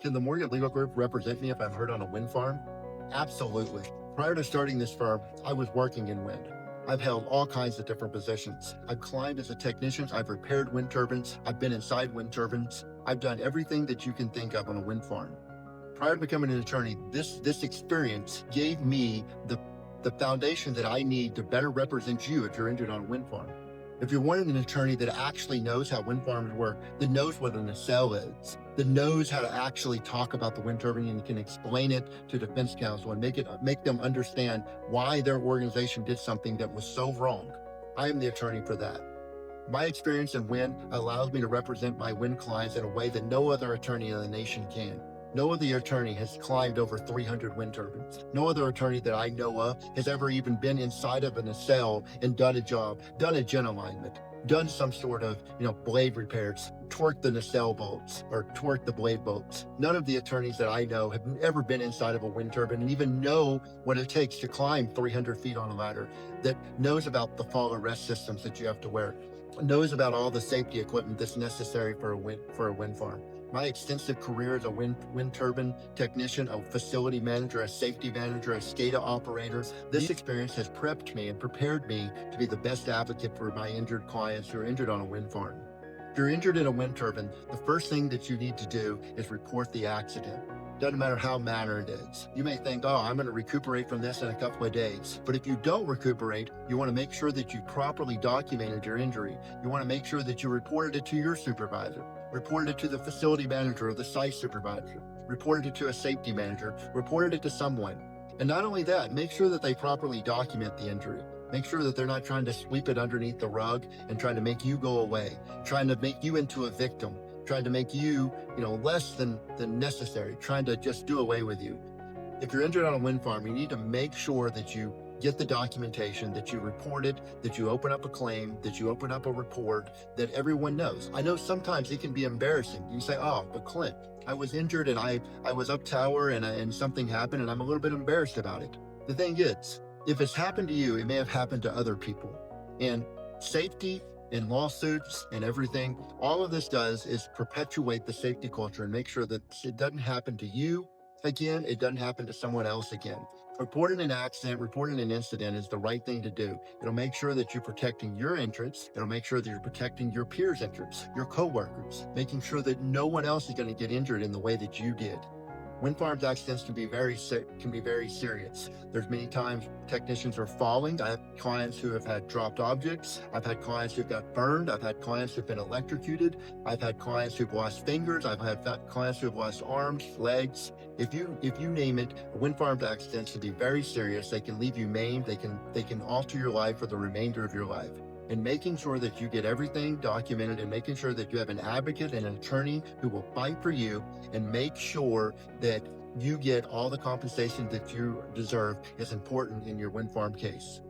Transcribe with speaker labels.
Speaker 1: Can the Morgan Legal Group represent me if I'm hurt on a wind farm? Absolutely. Prior to starting this firm, I was working in wind. I've held all kinds of different positions. I've climbed as a technician, I've repaired wind turbines, I've been inside wind turbines, I've done everything that you can think of on a wind farm. Prior to becoming an attorney, this experience gave me the foundation that I need to better represent you if you're injured on a wind farm. If you're wanting an attorney that actually knows how wind farms work, that knows what a nacelle is, that knows how to actually talk about the wind turbine and can explain it to defense counsel and make them understand why their organization did something that was so wrong, I am the attorney for that. My experience in wind allows me to represent my wind clients in a way that no other attorney in the nation can. No other attorney has climbed over 300 wind turbines. No other attorney that I know of has ever even been inside of a nacelle and done a job, done a gen alignment, done some sort of, blade repairs, torqued the nacelle bolts or torqued the blade bolts. None of the attorneys that I know have ever been inside of a wind turbine and even know what it takes to climb 300 feet on a ladder, that knows about the fall arrest systems that you have to wear, knows about all the safety equipment that's necessary for a wind farm. My extensive career as a wind turbine technician, a facility manager, a safety manager, a SCADA operator, this experience has prepped me and prepared me to be the best advocate for my injured clients who are injured on a wind farm. If you're injured in a wind turbine, the first thing that you need to do is report the accident. Doesn't matter how minor it is. You may think, oh, I'm going to recuperate from this in a couple of days. But if you don't recuperate, you want to make sure that you properly documented your injury. You want to make sure that you reported it to your supervisor, reported it to the facility manager or the site supervisor, reported it to a safety manager, reported it to someone. And not only that, make sure that they properly document the injury. Make sure that they're not trying to sweep it underneath the rug and trying to make you go away, trying to make you into a victim, trying to make you, less than necessary, trying to just do away with you. If you're injured on a wind farm, you need to make sure that you get the documentation, that you report it, that you open up a claim, that you open up a report, that everyone knows. I know sometimes it can be embarrassing. You say, oh, but Clint, I was injured and I was up tower and something happened and I'm a little bit embarrassed about it. The thing is, if it's happened to you, it may have happened to other people. And safety and lawsuits and everything, all of this does is perpetuate the safety culture and make sure that it doesn't happen to you again, it doesn't happen to someone else again. Reporting an accident, reporting an incident is the right thing to do. It'll make sure that you're protecting your interests. It'll make sure that you're protecting your peers' interests, your coworkers, making sure that no one else is going to get injured in the way that you did. Wind farms accidents can be very serious. There's many times technicians are falling. I have clients who have had dropped objects. I've had clients who've got burned. I've had clients who've been electrocuted. I've had clients who've lost fingers. I've had clients who've lost arms, legs. If you name it, wind farms accidents can be very serious. They can leave you maimed. They can alter your life for the remainder of your life. And making sure that you get everything documented and making sure that you have an advocate and an attorney who will fight for you and make sure that you get all the compensation that you deserve is important in your wind farm case.